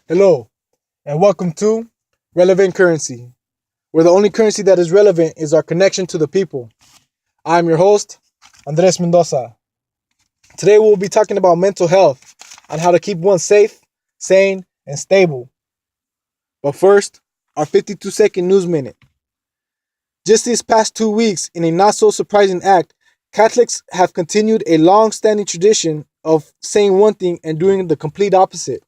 Hello, and welcome to Relevant Currency, where the only currency that is relevant is our connection to the people. I'm your host, Andres Mendoza. Today we'll be talking about mental health and how to keep one safe, sane, and stable. But first, our 52-second news minute. Just these past 2 weeks, in a not so surprising act, Catholics have continued a long standing tradition of saying one thing and doing the complete opposite.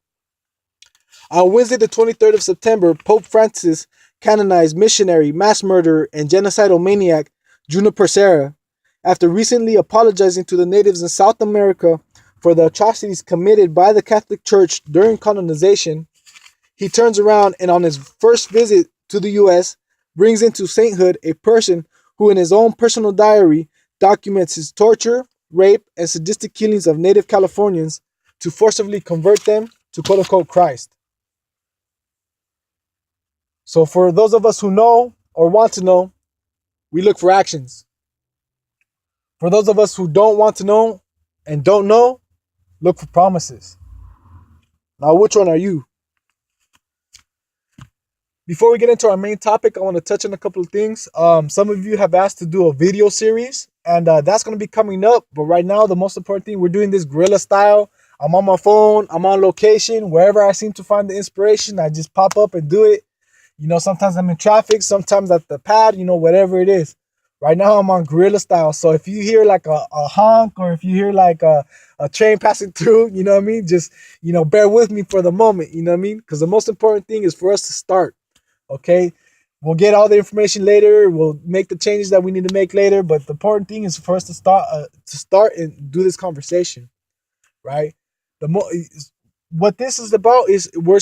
On Wednesday, the 23rd of September, Pope Francis canonized missionary, mass murderer, and genocidal maniac Juniper Serra after recently apologizing to the natives in South America for the atrocities committed by the Catholic Church during colonization. He turns around and, on his first visit to the U.S., brings into sainthood a person who, in his own personal diary, documents his torture, rape, and sadistic killings of native Californians to forcibly convert them to quote unquote Christ. So for those of us who know or want to know, we look for actions. For those of us who don't want to know and don't know, look for promises. Now, which one are you? Before we get into our main topic, I want to touch on a couple of things. Some of you have asked to do a video series, and that's going to be coming up. But right now, the most important thing, we're doing this guerrilla style. I'm on my phone. I'm on location. Wherever I seem to find the inspiration, I just pop up and do it. Sometimes I'm in traffic, sometimes at the pad, whatever it is. Right now I'm on guerrilla style. So if you hear like a honk, or if you hear like a train passing through, you know what I mean? Just, bear with me for the moment, you know what I mean? Because the most important thing is for us to start, okay? We'll get all the information later. We'll make the changes that we need to make later. But the important thing is for us to start and do this conversation, right? What this is about is we're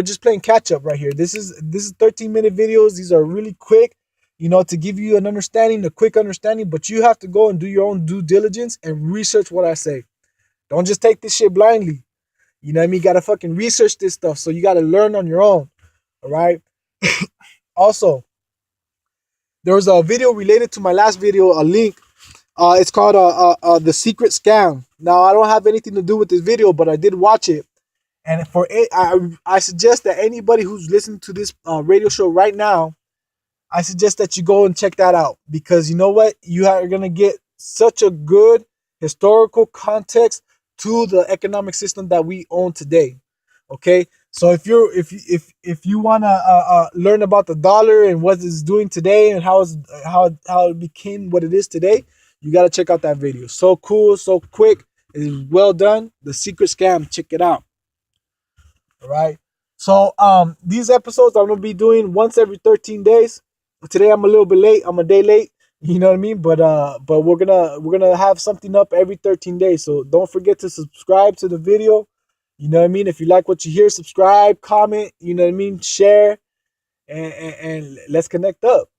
just playing catch up right here. This is 13-minute videos. These are really quick, to give you an understanding, a quick understanding, but you have to go and do your own due diligence and research what I say. Don't just take this shit blindly. You know what I mean? You gotta fucking research this stuff. So you gotta learn on your own. All right. Also, there was a video related to my last video, a link. It's called The Secret Scam. Now, I don't have anything to do with this video, but I did watch it. And I suggest that anybody who's listening to this radio show right now, I suggest that you go and check that out. Because you know what? You are going to get such a good historical context to the economic system that we own today. Okay? So if you want to learn about the dollar and what it's doing today and how it became what it is today, you got to check out that video. So cool, so quick. It is well done. The Secret Scam. Check it out. All right. So these episodes I'm gonna be doing once every 13 days. Today I'm a little bit late. I'm a day late. You know what I mean? But we're gonna have something up every 13 days. So don't forget to subscribe to the video. You know what I mean? If you like what you hear, subscribe, comment. You know what I mean? Share, and let's connect up.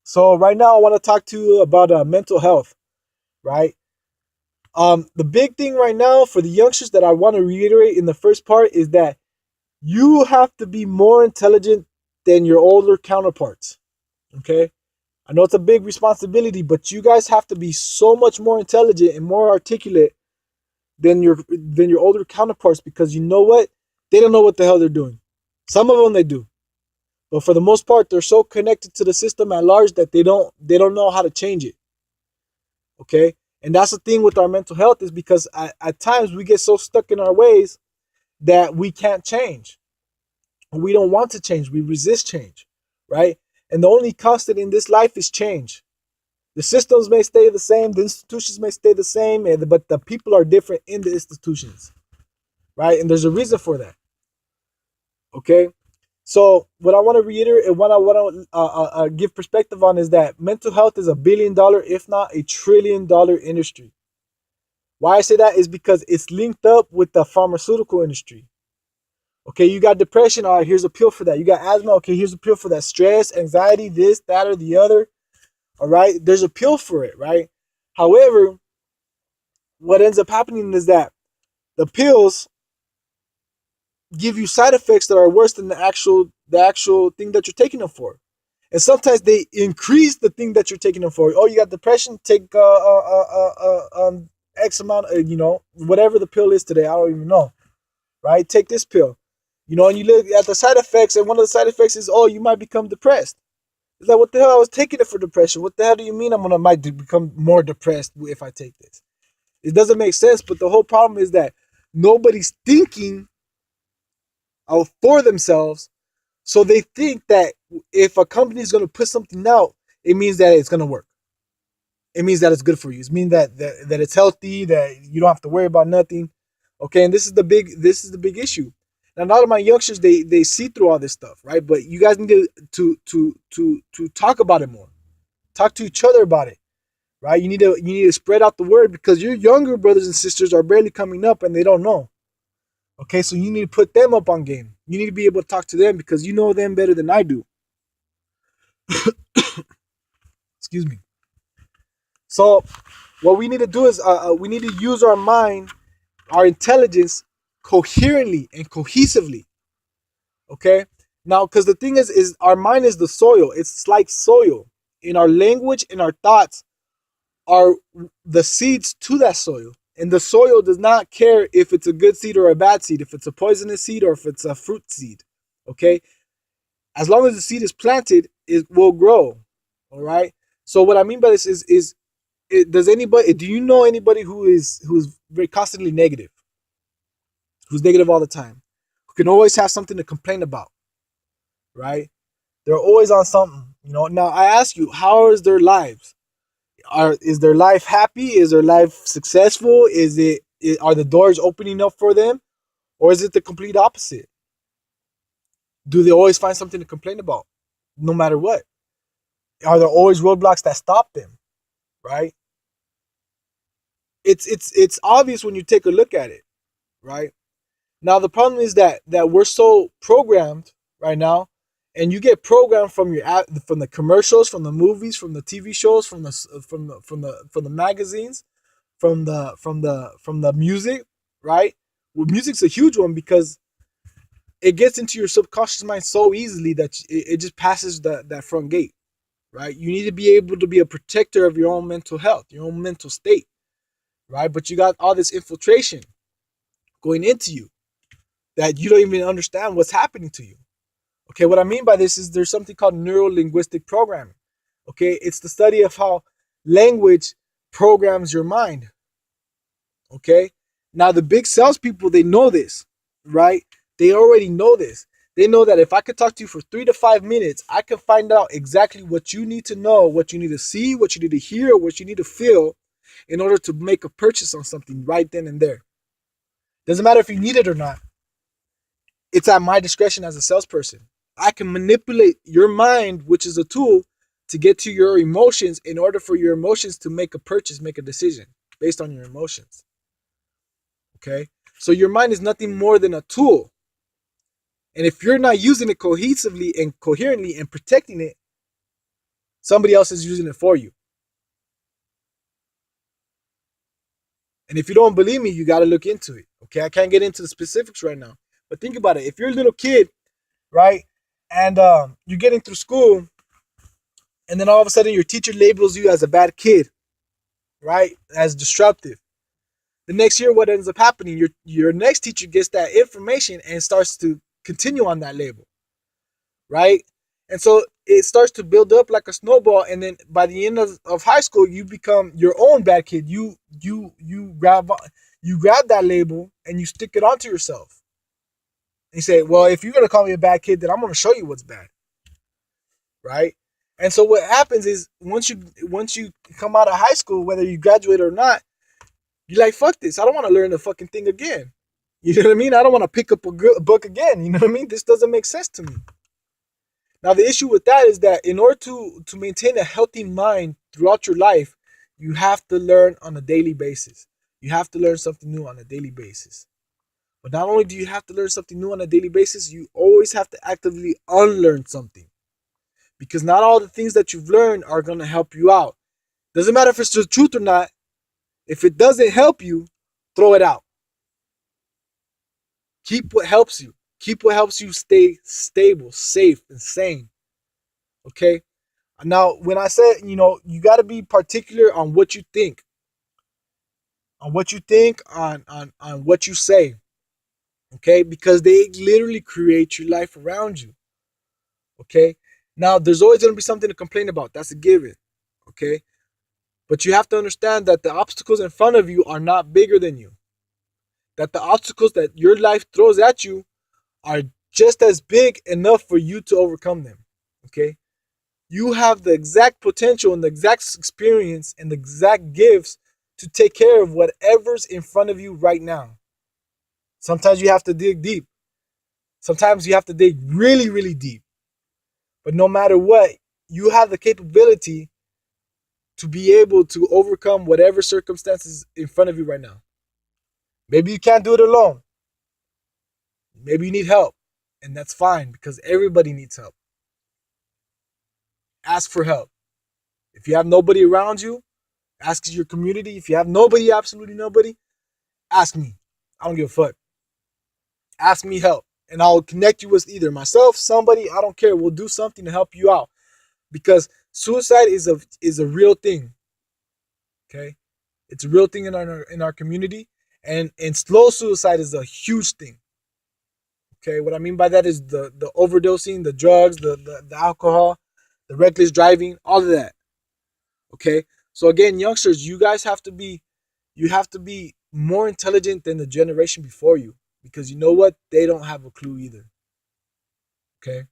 So right now I want to talk to you about mental health. Right. The big thing right now for the youngsters that I want to reiterate in the first part is that you have to be more intelligent than your older counterparts. Okay? I know it's a big responsibility, but you guys have to be so much more intelligent and more articulate than your older counterparts, because you know what? They don't know what the hell they're doing. Some of them they do. But for the most part, they're so connected to the system at large that they don't know how to change it. Okay? And that's the thing with our mental health, is because at times we get so stuck in our ways that we can't change. We don't want to change. We resist change, right? And the only constant in this life is change. The systems may stay the same. The institutions may stay the same, but the people are different in the institutions, right? And there's a reason for that, okay? So what I want to reiterate and what I want to give perspective on is that mental health is $1 billion, if not $1 trillion industry. Why I say that is because it's linked up with the pharmaceutical industry. Okay, you got depression. All right, here's a pill for that. You got asthma. Okay, here's a pill for that. Stress, anxiety, this, that, or the other. All right, there's a pill for it, right? However, what ends up happening is that the pills give you side effects that are worse than the actual thing that you're taking them for. And sometimes they increase the thing that you're taking them for. Oh, you got depression? Take X amount, whatever the pill is today. I don't even know. right? Take this pill. And you look at the side effects, and one of the side effects is, oh, you might become depressed. It's like, what the hell? I was taking it for depression. What the hell do you mean might become more depressed if I take this? It doesn't make sense. But the whole problem is that nobody's thinking for themselves. So they think that if a company is going to put something out, it means that it's going to work. It means that it's good for you. It means that it's healthy, that you don't have to worry about nothing. Okay, and this is the big issue. And a lot of my youngsters, they see through all this stuff, right? But you guys need to talk about it more. Talk to each other about it, right? You need to spread out the word, because your younger brothers and sisters are barely coming up and they don't know. Okay, so you need to put them up on game. You need to be able to talk to them because you know them better than I do. Excuse me. So what we need to do is we need to use our mind, our intelligence, coherently and cohesively. Okay. Now, because the thing is our mind is the soil. It's like soil. In our language and our thoughts are the seeds to that soil. And the soil does not care if it's a good seed or a bad seed, if it's a poisonous seed or if it's a fruit seed. Okay. As long as the seed is planted, it will grow. All right. So what I mean by this is do you know anybody who's very constantly negative, who's negative all the time, who can always have something to complain about, right? They're always on something. Now I ask you, how is their lives? Is their life happy? Is their life successful? Are the doors opening up for them, or is it the complete opposite? Do they always find something to complain about, no matter what? Are there always roadblocks that stop them, right? It's obvious when you take a look at it, right? Now the problem is that we're so programmed right now, and you get programmed from the commercials, from the movies, from the TV shows, from the magazines, from the music, right? Well, music's a huge one because it gets into your subconscious mind so easily that it just passes that front gate, right? You need to be able to be a protector of your own mental health, your own mental state, right? But you got all this infiltration going into you that you don't even understand what's happening to you. Okay, what I mean by this is there's something called neuro-linguistic programming. Okay, it's the study of how language programs your mind. Okay, now the big salespeople, they know this, right? They already know this. They know that if I could talk to you for 3 to 5 minutes, I can find out exactly what you need to know, what you need to see, what you need to hear, what you need to feel in order to make a purchase on something right then and there. Doesn't matter if you need it or not. It's at my discretion as a salesperson. I can manipulate your mind, which is a tool, to get to your emotions in order for your emotions to make a purchase, make a decision based on your emotions. Okay? So your mind is nothing more than a tool. And if you're not using it cohesively and coherently and protecting it, somebody else is using it for you. And if you don't believe me, you got to look into it. Okay? I can't get into the specifics right now. But think about it. If you're a little kid, right, and you're getting through school, and then all of a sudden your teacher labels you as a bad kid, right, as disruptive. The next year, what ends up happening? Your next teacher gets that information and starts to continue on that label, right? And so it starts to build up like a snowball, and then by the end of high school, you become your own bad kid. You grab that label and you stick it onto yourself. And you say, well, if you're gonna call me a bad kid, then I'm gonna show you what's bad, right? And so what happens is once you come out of high school, whether you graduate or not, you're like, fuck this. I don't want to learn the fucking thing again. You know what I mean? I don't want to pick up a book again. You know what I mean? This doesn't make sense to me. Now the issue with that is that in order to maintain a healthy mind throughout your life, you have to learn on a daily basis. You have to learn something new on a daily basis. But not only do you have to learn something new on a daily basis, you always have to actively unlearn something. Because not all the things that you've learned are going to help you out. Doesn't matter if it's the truth or not. If it doesn't help you, throw it out. Keep what helps you. Keep what helps you stay stable, safe, and sane. Okay? Now, when I said, you got to be particular on what you think. On what you think, on what you say. Okay, because they literally create your life around you. Okay, now there's always going to be something to complain about. That's a given. Okay, but you have to understand that the obstacles in front of you are not bigger than you. That the obstacles that your life throws at you are just as big enough for you to overcome them. Okay, you have the exact potential and the exact experience and the exact gifts to take care of whatever's in front of you right now. Sometimes you have to dig deep. Sometimes you have to dig really, really deep. But no matter what, you have the capability to be able to overcome whatever circumstances in front of you right now. Maybe you can't do it alone. Maybe you need help. And that's fine because everybody needs help. Ask for help. If you have nobody around you, ask your community. If you have nobody, absolutely nobody, ask me. I don't give a fuck. Ask me help. And I'll connect you with either myself, somebody, I don't care. We'll do something to help you out. Because suicide is a real thing. Okay? It's a real thing in our community. And slow suicide is a huge thing. Okay, what I mean by that is the overdosing, the drugs, the alcohol, the reckless driving, all of that. Okay, so again, youngsters, you have to be more intelligent than the generation before you because you know what? They don't have a clue either. Okay,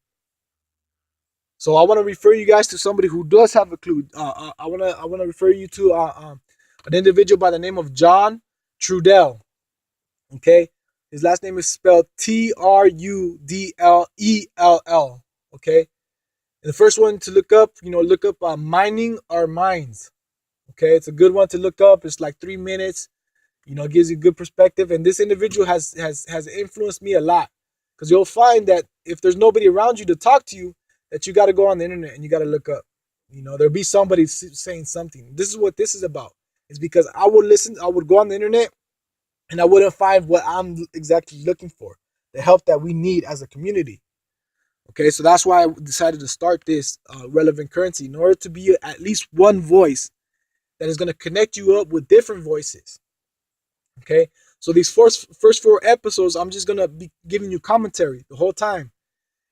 so I want to refer you guys to somebody who does have a clue. I wanna refer you to an individual by the name of John Trudell. Okay, his last name is spelled Trudellell. Okay, and the first one to look up, look up mining our minds. Okay, it's a good one to look up. It's like 3 minutes. It gives you good perspective. And this individual has influenced me a lot because you'll find that if there's nobody around you to talk to you, that you got to go on the internet and you got to look up. There'll be somebody saying something. This is what this is about. It's because I would go on the internet and I wouldn't find what I'm exactly looking for, the help that we need as a community. Okay, so that's why I decided to start this relevant currency in order to be at least one voice that is going to connect you up with different voices. Okay, so these first 4 episodes, I'm just going to be giving you commentary the whole time.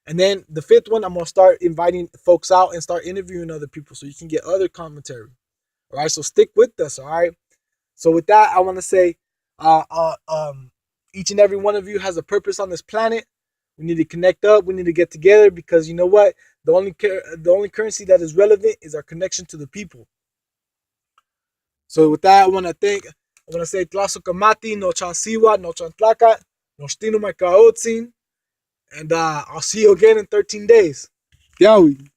And then the 5th one, I'm going to start inviting folks out and start interviewing other people so you can get other commentary. All right, so stick with us. All right. So with that, I want to say, uh, uh, um, each and every one of you has a purpose on this planet. We need to connect up. We need to get together because you know what? The only currency that is relevant is our connection to the people. So with that, I want to say Tlazocamati, no chansiwa, no chantlaca, no stinu maikaotzin, and I'll see you again in 13 days. Tiahui.